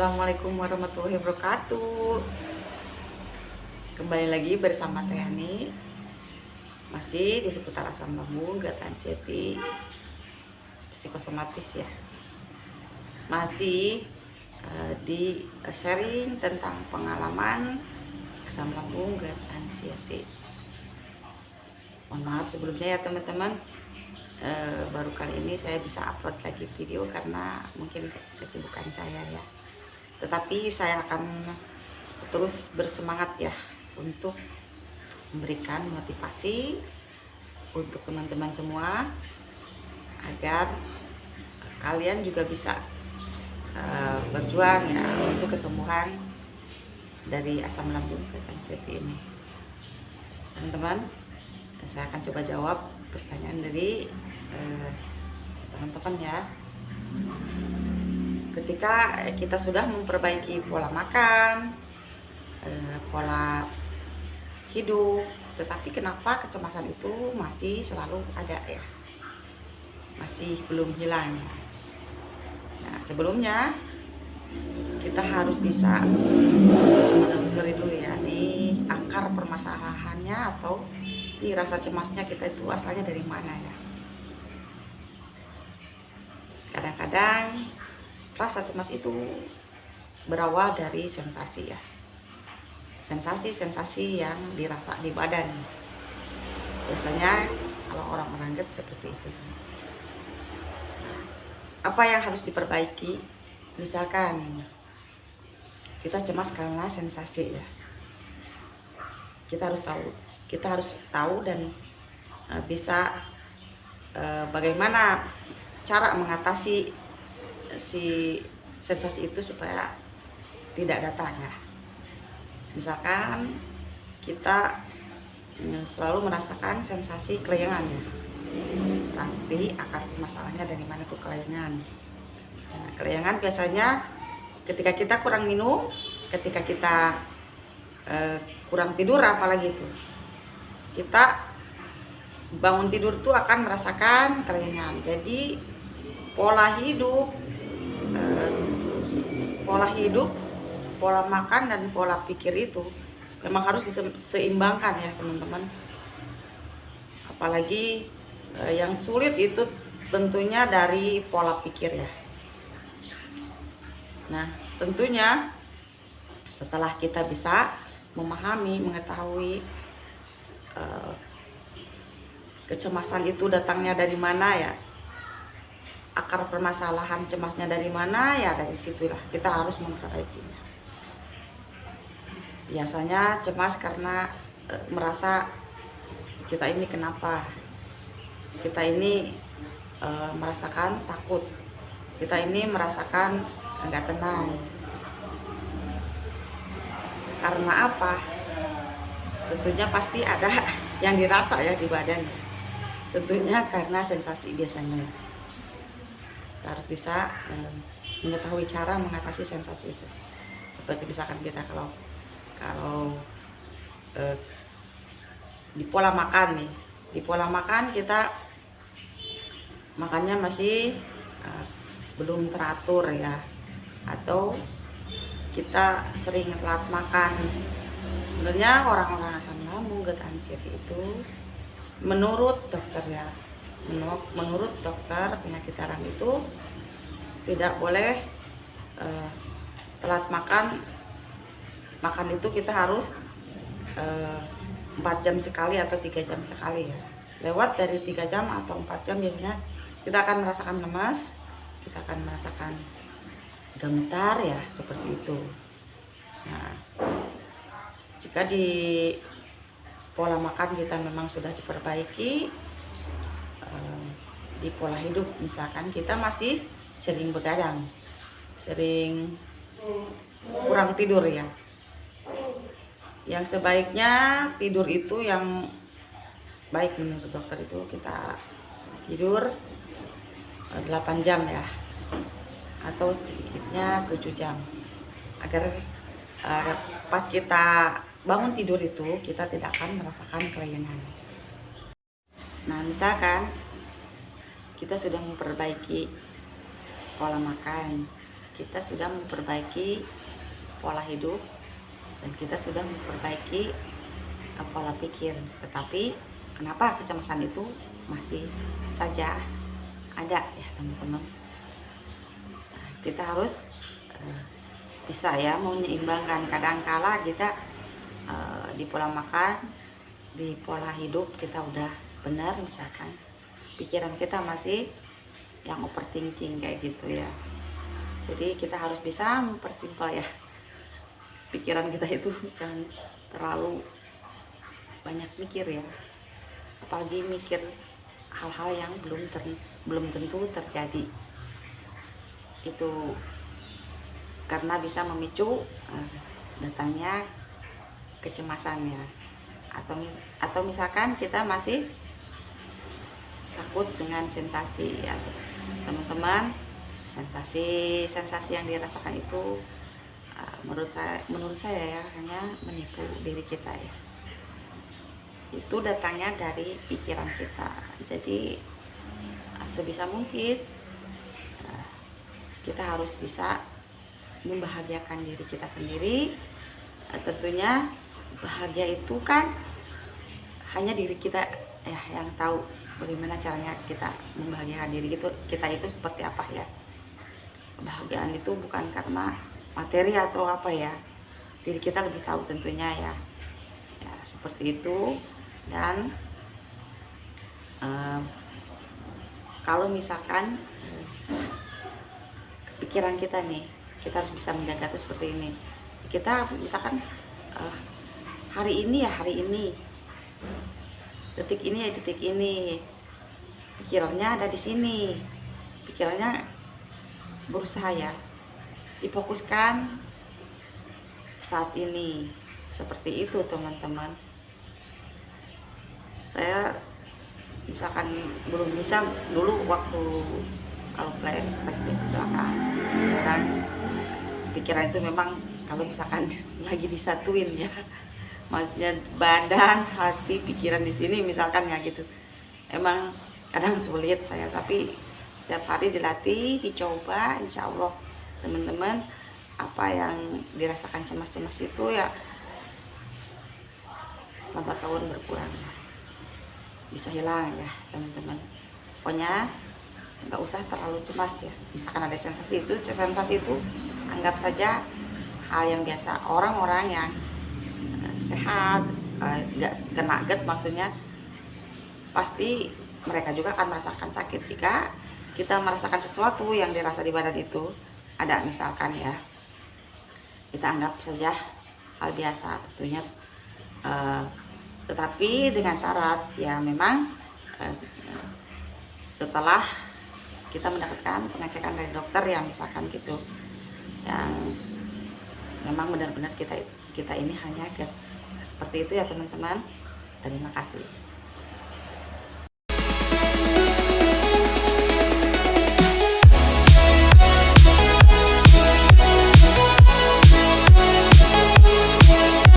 Assalamualaikum warahmatullahi wabarakatuh. Kembali lagi bersama Tehani, masih di seputar asam lambung, gata anxiety, psikosomatis ya. Masih di sharing tentang pengalaman asam lambung, gata anxiety. Mohon maaf sebelumnya ya teman-teman, baru kali ini saya bisa upload lagi video karena mungkin kesibukan saya ya. Tetapi saya akan terus bersemangat ya untuk memberikan motivasi untuk teman-teman semua agar kalian juga bisa berjuang ya untuk kesembuhan dari asam lambung gata anxiety ini. Teman-teman, saya akan coba jawab pertanyaan dari teman-teman ya. Ketika kita sudah memperbaiki pola makan, pola hidup, tetapi kenapa kecemasan itu masih selalu ada ya, masih belum hilang. Nah, sebelumnya kita harus bisa menelusuri dulu ya, nih akar permasalahannya atau di rasa cemasnya kita itu asalnya dari mana ya. Kadang-kadang rasa cemas itu berawal dari sensasi ya, sensasi-sensasi yang dirasa di badan. Biasanya kalau orang merangkut seperti itu. Apa yang harus diperbaiki? Misalkan kita cemas karena sensasi ya, kita harus tahu dan bisa bagaimana cara mengatasi si sensasi itu supaya tidak datang ya. Misalkan kita selalu merasakan sensasi kelayangan ya, pasti akar masalahnya dari mana tuh kelayangan. Nah, kelayangan biasanya ketika kita kurang minum, ketika kita kurang tidur, apalagi itu kita bangun tidur tuh akan merasakan kelayangan. Jadi pola hidup, pola makan dan pola pikir itu memang harus diseimbangkan ya teman-teman. Apalagi yang sulit itu tentunya dari pola pikir ya. Nah, tentunya setelah kita bisa memahami, mengetahui kecemasan itu datangnya dari mana ya, akar permasalahan cemasnya dari mana ya, dari situlah kita harus memperbaikinya. Biasanya cemas karena merasa kita ini kenapa, kita ini merasakan takut, kita ini merasakan enggak tenang. Karena apa? Tentunya pasti ada yang dirasa ya di badan. Tentunya karena sensasi biasanya. Kita harus bisa mengetahui cara mengatasi sensasi itu. Seperti misalkan kita kalau di pola makan nih, di pola makan kita makannya masih belum teratur ya, atau kita sering telat makan. Sebenarnya orang-orang asam lambung gata anxiety itu menurut dokter ya, menurut dokter penyakit dalam itu tidak boleh telat makan. Makan itu kita harus 4 jam sekali atau 3 jam sekali ya. Lewat dari 3 jam atau 4 jam biasanya kita akan merasakan lemas, kita akan merasakan gemetar ya, seperti itu. Nah, jika di pola makan kita memang sudah diperbaiki, di pola hidup misalkan kita masih sering begadang, sering kurang tidur ya, yang sebaiknya tidur itu yang baik menurut dokter itu kita tidur 8 jam ya, atau sedikitnya 7 jam, agar pas kita bangun tidur itu kita tidak akan merasakan kelayangan. Nah, misalkan kita sudah memperbaiki pola makan, kita sudah memperbaiki pola hidup dan kita sudah memperbaiki pola pikir. Tetapi kenapa kecemasan itu masih saja ada ya teman-teman? Kita harus bisa ya menyeimbangkan. Kadangkala kita di pola makan, di pola hidup kita udah benar, misalkan pikiran kita masih yang overthinking kayak gitu ya. Jadi kita harus bisa mempersimpel ya pikiran kita itu, jangan terlalu banyak mikir ya, apalagi mikir hal-hal yang belum tentu terjadi. Itu karena bisa memicu datangnya kecemasan ya. Atau misalkan kita masih takut dengan sensasi ya teman-teman. Sensasi yang dirasakan itu menurut saya ya hanya menipu diri kita ya. Itu datangnya dari pikiran kita. Jadi sebisa mungkin kita harus bisa membahagiakan diri kita sendiri. Tentunya bahagia itu kan hanya diri kita ya yang tahu bagaimana caranya kita membahagiakan diri kita itu seperti apa ya. Kebahagiaan itu bukan karena materi atau apa ya, diri kita lebih tahu tentunya ya seperti itu. Dan kalau misalkan pikiran kita nih, kita harus bisa menjaga tuh seperti ini. Kita misalkan hari ini ya hari ini, detik ini ya detik ini, pikirannya ada di sini, pikirannya berusaha ya difokuskan saat ini. Seperti itu teman-teman. Saya misalkan belum bisa dulu waktu kalau flashback ke belakang, dan pikiran itu memang kalau misalkan lagi disatuin ya, maksudnya badan, hati, pikiran di sini misalkan ya gitu, emang kadang sulit saya, tapi setiap hari dilatih, dicoba, insya Allah teman-teman apa yang dirasakan cemas-cemas itu ya lambat tahun berkurang, bisa hilang ya teman-teman. Pokoknya nggak usah terlalu cemas ya. Misalkan ada sensasi itu anggap saja hal yang biasa. Orang-orang yang sehat, nggak kena GERD maksudnya, pasti mereka juga akan merasakan sakit. Jika kita merasakan sesuatu yang dirasa di badan itu ada, misalkan ya, kita anggap saja hal biasa tentunya, tetapi dengan syarat ya memang setelah kita mendapatkan pengecekan dari dokter yang misalkan gitu, yang memang benar-benar kita ini hanya GERD. Seperti itu ya teman-teman. Terima kasih.